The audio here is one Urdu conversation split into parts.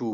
2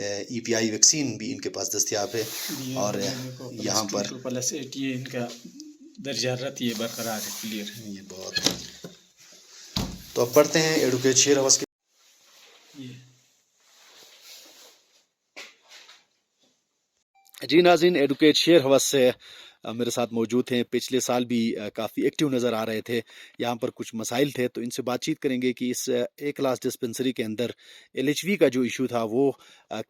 EPI ویکسین بھی ان کے پاس دستیاب ہے اور یہاں پر +8 یہ ان کا درجہ حرارت یہ برقرار ہے، کلیئر ہے یہ بہت. تو اب پڑھتے ہیں ایڈوکیٹ شیر ہوس کے. جی ناظرین، ایڈوکیٹ شیر ہوس سے میرے ساتھ موجود ہیں. پچھلے سال بھی کافی ایکٹیو نظر آ رہے تھے. یہاں پر کچھ مسائل تھے تو ان سے بات چیت کریں گے کہ اس اے کلاس ڈسپنسری کے اندر LHV کا جو ایشو تھا وہ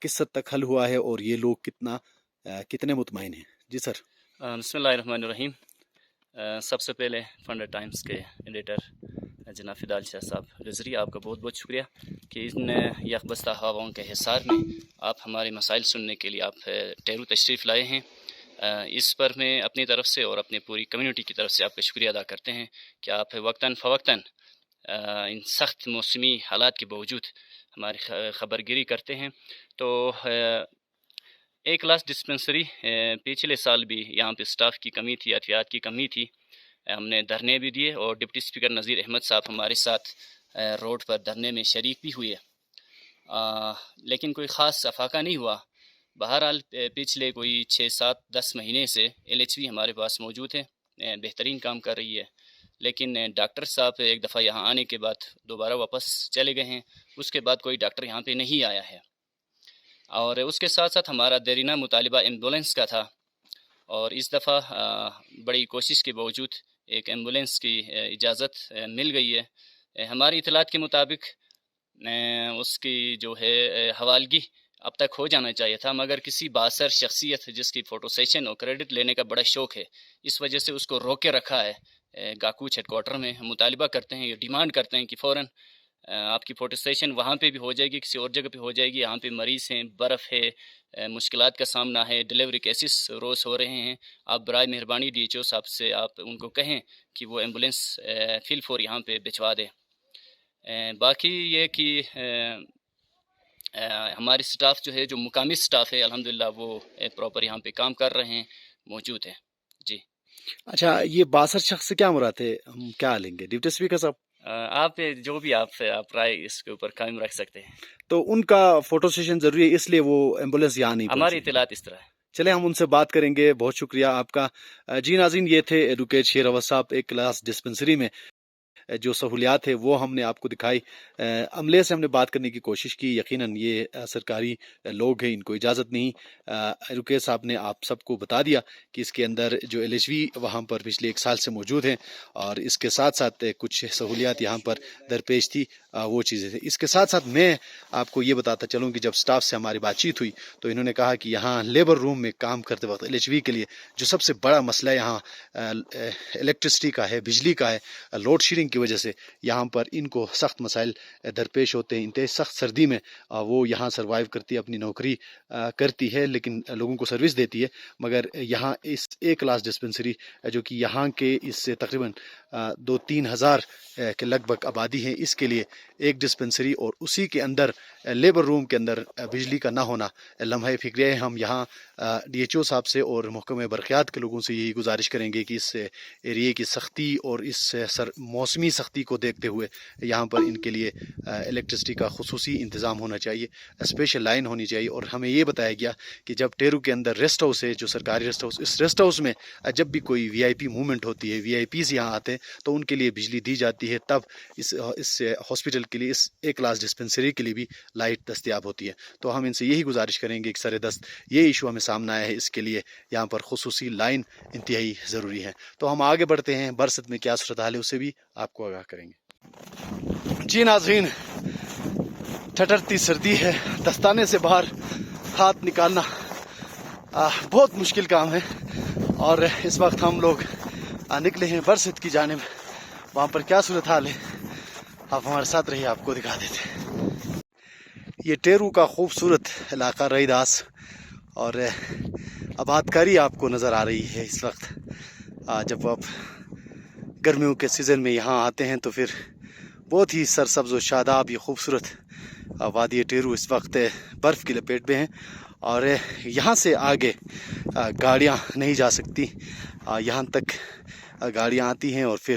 کس حد تک حل ہوا ہے اور یہ لوگ کتنے مطمئن ہیں. جی سر. بسم اللہ الرحمن الرحیم. سب سے پہلے فنڈر ٹائمز کے ایڈیٹر جناب فدال شاہ صاحب رضوی، آپ کا بہت بہت شکریہ کہ ان یکبستہ ہواؤں کے حصار میں آپ ہمارے مسائل سننے کے لیے آپ ٹیرو تشریف لائے ہیں. اس پر میں اپنی طرف سے اور اپنی پوری کمیونٹی کی طرف سے آپ کا شکریہ ادا کرتے ہیں کہ آپ وقتاً فوقتاً ان سخت موسمی حالات کے باوجود ہماری خبرگیری کرتے ہیں. تو ایک کلاس ڈسپنسری پچھلے سال بھی یہاں پہ سٹاف کی کمی تھی، عطیات کی کمی تھی. ہم نے دھرنے بھی دیے اور ڈپٹی اسپیکر نذیر احمد صاحب ہمارے ساتھ روڈ پر دھرنے میں شریک بھی ہوئے، لیکن کوئی خاص افاقہ نہیں ہوا. بہرحال پچھلے کوئی 6-7-10 مہینے سے LHV ہمارے پاس موجود ہے، بہترین کام کر رہی ہے. لیکن ڈاکٹر صاحب ایک دفعہ یہاں آنے کے بعد دوبارہ واپس چلے گئے ہیں. اس کے بعد کوئی ڈاکٹر یہاں پہ نہیں آیا ہے. اور اس کے ساتھ ساتھ ہمارا دیرینہ مطالبہ ایمبولینس کا تھا، اور اس دفعہ بڑی کوشش کے باوجود ایک ایمبولینس کی اجازت مل گئی ہے. ہماری اطلاعات کے مطابق اس کی جو ہے حوالگی اب تک ہو جانا چاہیے تھا، مگر کسی بااثر شخصیت جس کی فوٹو سیشن اور کریڈٹ لینے کا بڑا شوق ہے، اس وجہ سے اس کو روک کے رکھا ہے. گاکوچ ہیڈ کوارٹر میں ہم مطالبہ کرتے ہیں، یہ ڈیمانڈ کرتے ہیں کہ فوراً آپ کی فوٹو سیشن وہاں پہ بھی ہو جائے گی، کسی اور جگہ پہ ہو جائے گی. یہاں پہ مریض ہیں، برف ہے، مشکلات کا سامنا ہے، ڈیلیوری کیسز روز ہو رہے ہیں. آپ برائے مہربانی DHO صاحب سے آپ ان کو کہیں کہ وہ ایمبولینس فی الفور یہاں پہ بھجوا دے. باقی یہ کہ ہماری سٹاف جو ہے، جو مقامی سٹاف ہے، الحمدللہ وہ پراپر یہاں پہ کام کر رہے ہیں، موجود ہیں. جی اچھا، یہ 62 شخص سے کیا مراد ہے؟ ہم کیا لیں گے ڈپٹی اسپیکر صاحب؟ آپ جو بھی آپ رائے اس کے اوپر قائم رکھ سکتے ہیں. تو ان کا فوٹو سیشن ضروری ہے، اس لیے وہ ایمبولینس یہاں نہیں ہماری پہنچی. اطلاعات اس طرح ہے. چلے ہم ان سے بات کریں گے. بہت شکریہ آپ کا. جی ناظرین، یہ تھے ایڈوکیٹ شیر ہوس صاحب. ایک کلاس ڈسپنسری میں جو سہولیات ہے وہ ہم نے آپ کو دکھائی. عملے سے ہم نے بات کرنے کی کوشش کی. یقیناً یہ سرکاری لوگ ہیں، ان کو اجازت نہیں. ایڈوکیٹ صاحب نے آپ سب کو بتا دیا کہ اس کے اندر جو LHV وہاں پر پچھلے 1 سال سے موجود ہیں، اور اس کے ساتھ ساتھ کچھ سہولیات یہاں پر درپیش تھی، وہ چیزیں تھیں. اس کے ساتھ ساتھ میں آپ کو یہ بتاتا چلوں کہ جب سٹاف سے ہماری بات چیت ہوئی تو انہوں نے کہا کہ یہاں لیبر روم میں کام کرتے وقت LHV کے لیے جو سب سے بڑا مسئلہ یہاں الیکٹرسٹی کا ہے، بجلی کا ہے، لوڈ شیڈنگ کی وجہ سے یہاں پر ان کو سخت مسائل درپیش ہوتے ہیں. انتہائی سخت سردی میں وہ یہاں سروائیو کرتی ہے، اپنی نوکری کرتی ہے، لیکن لوگوں کو سروس دیتی ہے. مگر یہاں اس ایک کلاس ڈسپنسری جو کہ یہاں کے اس سے تقریباً 2-3 ہزار کے لگ بھگ آبادی ہے، اس کے لیے ایک ڈسپنسری اور اسی کے اندر لیبر روم کے اندر بجلی کا نہ ہونا لمحہ فکریہ ہے. ہم یہاں DHO صاحب سے اور محکمہ برقیات کے لوگوں سے یہی گزارش کریں گے کہ اس ایریے کی سختی اور اس موسمی سختی کو دیکھتے ہوئے یہاں پر ان کے لیے الیکٹرسٹی کا خصوصی انتظام ہونا چاہیے، اسپیشل لائن ہونی چاہیے. اور ہمیں یہ بتایا گیا کہ جب ٹیرو کے اندر ریسٹ ہاؤس ہے، جو سرکاری ریسٹ ہاؤس، اس ریسٹ ہاؤس میں جب بھی کوئی VIP موومنٹ ہوتی ہے، VIPs یہاں آتے ہیں تو ان کے لیے بجلی دی جاتی ہے. تب اس ہاسپٹل کے لیے، اس ایک کلاس ڈسپنسری کے لیے بھی لائٹ دستیاب ہوتی ہے. تو ہم ان سے یہی گزارش کریں گے کہ سر دست یہ ایشو ہمیں سامنے آیا ہے، اس کے لیے یہاں پر خصوصی لائن انتہائی ضروری ہے. تو ہم آگے بڑھتے ہیں، برست میں کیا صورتحال ہے اسے بھی آپ کو آگاہ کریں گے. جی ناظرین، ٹھٹرتی سردی ہے، دستانے سے باہر ہاتھ نکالنا بہت مشکل کام ہے، اور اس وقت ہم لوگ نکلے ہیں برست کی جانب. وہاں پر کیا صورتحال ہے آپ ہمارے ساتھ رہیے، آپ کو دکھا دیتے. یہ ٹیرو کا خوبصورت علاقہ رئیداس اور آباد کاری آپ کو نظر آ رہی ہے اس وقت. جب آپ گرمیوں کے سیزن میں یہاں آتے ہیں تو پھر بہت ہی سرسبز و شاداب یہ خوبصورت وادی ٹیرو اس وقت برف کی لپیٹ میں ہیں اور یہاں سے آگے گاڑیاں نہیں جا سکتی. یہاں تک گاڑیاں آتی ہیں اور پھر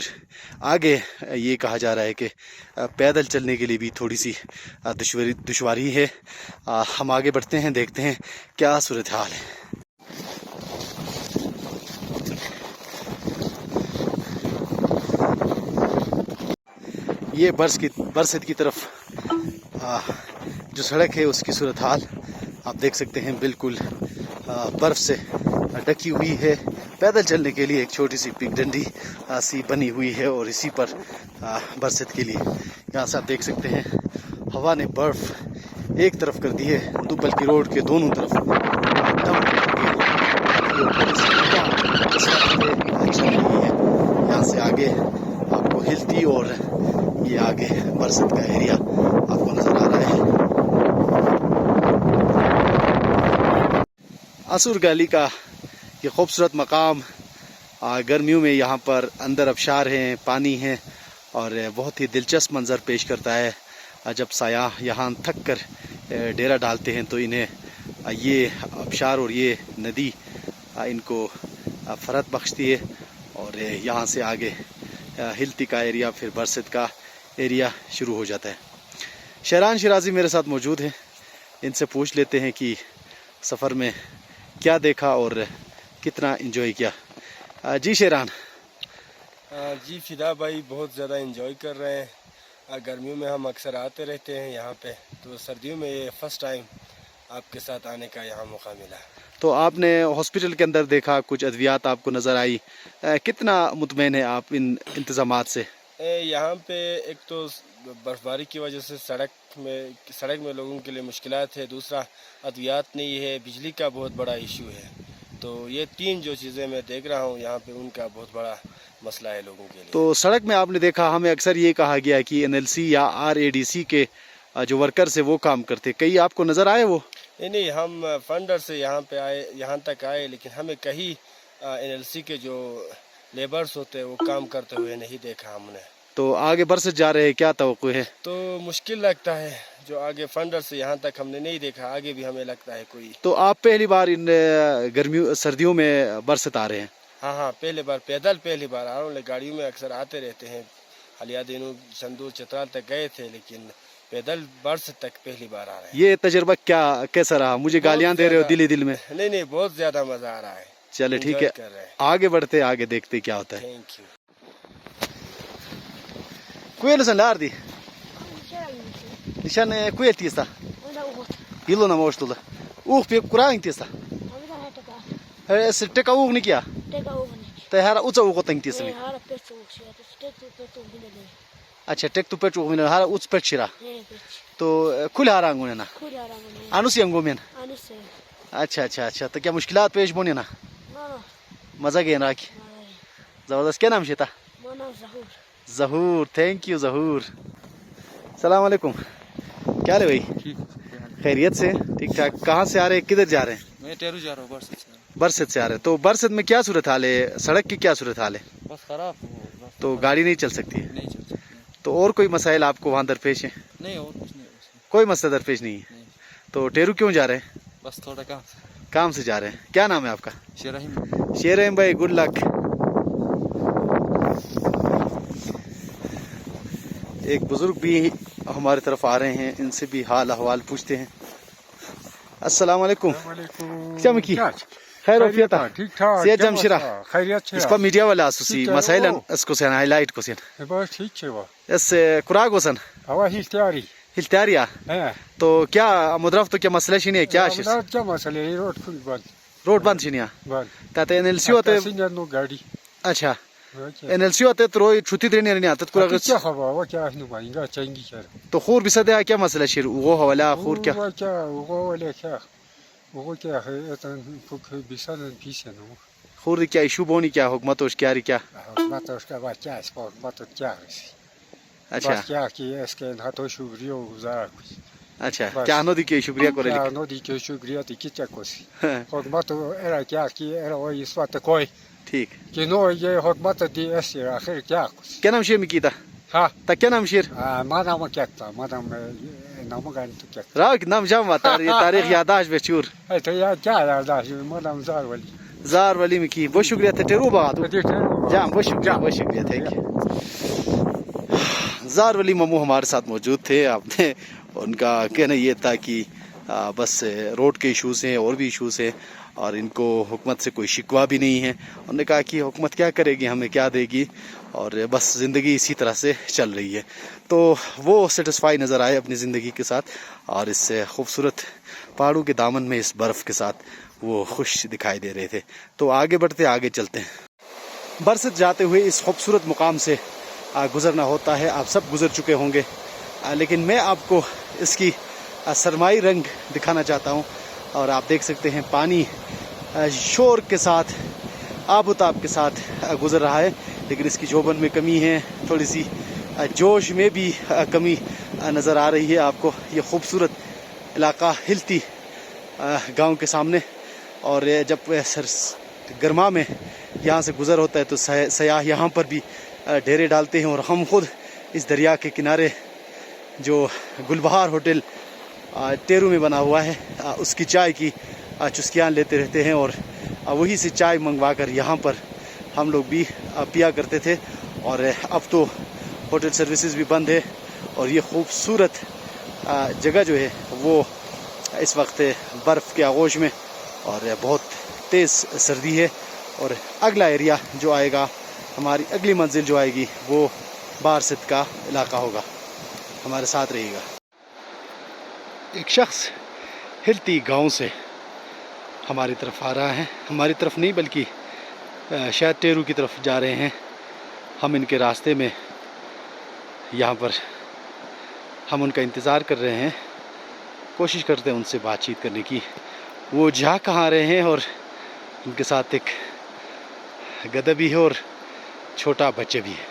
آگے یہ کہا جا رہا ہے کہ پیدل چلنے کے لیے بھی تھوڑی سی دشواری ہے. ہم آگے بڑھتے ہیں, دیکھتے ہیں کیا صورتحال ہے. یہ برست کی طرف جو سڑک ہے اس کی صورتحال آپ دیکھ سکتے ہیں, بالکل برف سے ڈھکی ہوئی ہے. پیدل چلنے کے لیے ایک چھوٹی سی پگ ڈنڈی سی بنی ہوئی ہے اور اسی پر برست کے لیے یہاں سے آپ دیکھ سکتے ہیں ہوا نے برف ایک طرف کر دی ہے, بلکہ روڈ کے دونوں طرف یہاں سے آگے آپ کو ہلتی اور یہ آگے برست کا ایریا آپ کو نظر آ رہا ہے. اسور گالی کا یہ خوبصورت مقام گرمیوں میں یہاں پر اندر آبشار ہیں, پانی ہیں اور بہت ہی دلچسپ منظر پیش کرتا ہے. جب سیاح یہاں تھک کر ڈیرا ڈالتے ہیں تو انہیں یہ آبشار اور یہ ندی ان کو فرحت بخشتی ہے اور یہاں سے آگے ہلتی کا ایریا پھر برست کا ایریا شروع ہو جاتا ہے. شہران شیرازی میرے ساتھ موجود ہیں, ان سے پوچھ لیتے ہیں کہ سفر میں کیا دیکھا اور کتنا انجوائے کیا. جی شیران. جی فدا بھائی, بہت زیادہ انجوائے کر رہے ہیں. گرمیوں میں ہم اکثر آتے رہتے ہیں یہاں پہ, تو سردیوں میں یہ فرسٹ ٹائم آپ کے ساتھ آنے کا یہاں موقع ملا. تو آپ نے ہاسپٹل کے اندر دیکھا, کچھ ادویات آپ کو نظر آئی, کتنا مطمئن ہے آپ ان انتظامات سے؟ یہاں پہ ایک تو برف باری کی وجہ سے سڑک میں لوگوں کے لیے مشکلات ہے, دوسرا ادویات نہیں ہے, بجلی کا بہت بڑا ایشو ہے. تو یہ تین جو چیزیں میں دیکھ رہا ہوں یہاں پہ, ان کا بہت بڑا مسئلہ ہے لوگوں کے لیے. تو سڑک میں آپ نے دیکھا, ہمیں اکثر یہ کہا گیا کہ NLC یا RADC کے جو ورکرز ہیں وہ کام کرتے, کئی آپ کو نظر آئے وہ؟ نہیں, ہم فنڈر سے یہاں پہ آئے, یہاں تک آئے, لیکن ہمیں کہیں NLC کے جو لیبرز ہوتے ہیں وہ کام کرتے ہوئے نہیں دیکھا ہم نے. تو آگے برست جا رہے ہیں, کیا توقع ہے؟ تو مشکل لگتا ہے, جو آگے فنڈر سے یہاں تک ہم نے نہیں دیکھا, آگے بھی ہمیں لگتا ہے کوئی. تو آپ پہلی بار ان سردیوں میں برست آ رہے ہیں؟ ہاں, پہلی بار پیدل پہلی بار آ رہا ہوں. گاڑیوں میں اکثر آتے رہتے ہیں, حالیہ دنوں چندور چترال تک گئے تھے, لیکن پیدل برست تک پہلی بار آ رہے ہیں. یہ تجربہ کیسا رہا؟ مجھے گالیاں دے رہے ہو دل میں. نہیں, بہت زیادہ مزہ آ رہا ہے. چلے ٹھیک ہے, آگے بڑھتے, آگے دیکھتے کیا ہوتا ہے. Thank you. کوئل سن لار دی نشان کوئل تیستا يلو نا موشتولا اوخ بي قران تيستا ٹکا اوخ نہیں کیا تے ہارا اوچا اوخ تنگ تیس میں. اچھا ٹیک تو پیٹ اوخ من ہارا اوچ پیٹ شرا تو کھل ہارا انگون نا انوسی انگومن. اچھا تو کیا مشکلات پیش بونی نا؟ مزہ گئے نا کی زبردست. کیا نام شیتا؟ ظہور. تھینک یو ظہور. السلام علیکم, کیا رہے بھائی؟ خیریت سے؟ ٹھیک ٹھاک. کہاں سے آ رہے ہیں, کدھر جا رہے ہیں؟ میں ٹیرو جا رہا ہوں, برست سے آ رہے ہیں. تو برست میں کیا صورتحال ہے, سڑک کی کیا صورتحال ہے؟ بس خراب تو گاڑی نہیں چل سکتی ہے؟ نہیں چل سکتی. تو اور کوئی مسائل آپ کو وہاں درپیش ہیں؟ نہیں, اور کچھ نہیں. کوئی مسئلہ درپیش نہیں ہے. تو ٹیرو کیوں جا رہے ہیں؟ بس تھوڑا کام سے جا رہے ہیں. کیا نام ہے آپ کا؟ شیرحیم. شیرحیم بھائی, گڈ لک. ایک بزرگ بھی ہماری طرف آ رہے ہیں, ان سے بھی حال احوال پوچھتے ہیں. السلام علیکم. کیا مکی خیر وفیتا ٹھیک ٹھاک سید جمشیرہ خیریت اس کا میڈیا والا اسوسی مسائل اس کو سن ہائی لائٹ کو سن بس ٹھیک ہے وہ اس کراغ وسن ہوا ہی تیاری ہلتاریا. تو کیا مدرف تو کیا مسئلہ شنی کیا شس کیا مسئلہ ہے؟ روڈ کھل بند بند شنیا بند تا NLC ہوتے. نو گاڑی اچھا NLC ہوتے تو روی چھٹی دینے نہیں آتا کراغ. کیا خبر وہ کیا نو مائیں گا چنگی کر تو خور بسدہ کیا مسئلہ شیر وہ حوالا خور کیا وہ ولا کیا وہ کیا ہے اتن فک بسن پیسن خور کیا ایشو بونی کیا حکومت اس کیا کیا مت اس کا بات کیا اس کو مت کیا اچھا کیا کہ اس کے ہاتھوں شکریہ گزار. اچھا کیا نو دی کے شکریہ کرے کیا نو دی کے شکریہ دی کیا کوسی حکومت era کیا کہ era وہ اس وقت کوئی ٹھیک کہ نو یہ حکومت دی اس آخر کیا کوسی. کیا نام شیر مکیتا؟ ہاں تا کیا نام شیر؟ مادام کیا تھا مادام نامگان تو کیا راک نام جام تاریخ یادداشت بچور تو یا کیا یادداشت مدام زار ولی زار ولی میں کی بہت شکریہ تھے ٹیرو بہادر جام بہت شکریہ تھینک یو. زار ولی ممو ہمارے ساتھ موجود تھے. آپ نے ان کا کہنا یہ تھا کہ بس روڈ کے ایشوز ہیں اور بھی ایشوز ہیں اور ان کو حکومت سے کوئی شکوہ بھی نہیں ہے. انہوں نے کہا کہ حکومت کیا کرے گی, ہمیں کیا دے گی, اور بس زندگی اسی طرح سے چل رہی ہے. تو وہ سیٹسفائی نظر آئے اپنی زندگی کے ساتھ اور اس خوبصورت پہاڑوں کے دامن میں اس برف کے ساتھ وہ خوش دکھائی دے رہے تھے. تو آگے بڑھتے آگے چلتے ہیں. برست جاتے ہوئے اس خوبصورت مقام سے گزرنا ہوتا ہے. آپ سب گزر چکے ہوں گے لیکن میں آپ کو اس کی سرمائی رنگ دکھانا چاہتا ہوں. اور آپ دیکھ سکتے ہیں پانی شور کے ساتھ آب و تاب کے ساتھ گزر رہا ہے, لیکن اس کی جوبن میں کمی ہے, تھوڑی سی جوش میں بھی کمی نظر آ رہی ہے آپ کو. یہ خوبصورت علاقہ ہلتی گاؤں کے سامنے, اور جب گرما میں یہاں سے گزر ہوتا ہے تو سیاح یہاں پر بھی ڈیرے ڈالتے ہیں. اور ہم خود اس دریا کے کنارے جو گلبہار ہوٹل ٹیرو میں بنا ہوا ہے اس کی چائے کی چسکیاں لیتے رہتے ہیں, اور وہی سے چائے منگوا کر یہاں پر ہم لوگ بھی پیا کرتے تھے. اور اب تو ہوٹل سروسز بھی بند ہے اور یہ خوبصورت جگہ جو ہے وہ اس وقت برف کے آغوش میں اور بہت تیز سردی ہے. اور اگلا ایریا جو آئے گا, ہماری اگلی منزل جو آئے گی وہ بارست کا علاقہ ہوگا. ہمارے ساتھ رہیے گا. ایک شخص ہلتی گاؤں سے ہماری طرف آ رہا ہے, ہماری طرف نہیں بلکہ شاید ٹیرو کی طرف جا رہے ہیں. ہم ان کے راستے میں یہاں پر ہم ان کا انتظار کر رہے ہیں, کوشش کرتے ہیں ان سے بات چیت کرنے کی. وہ جا کہاں رہے ہیں اور ان کے ساتھ ایک گدھا بھی ہے اور چھوٹا بچہ بھی ہے.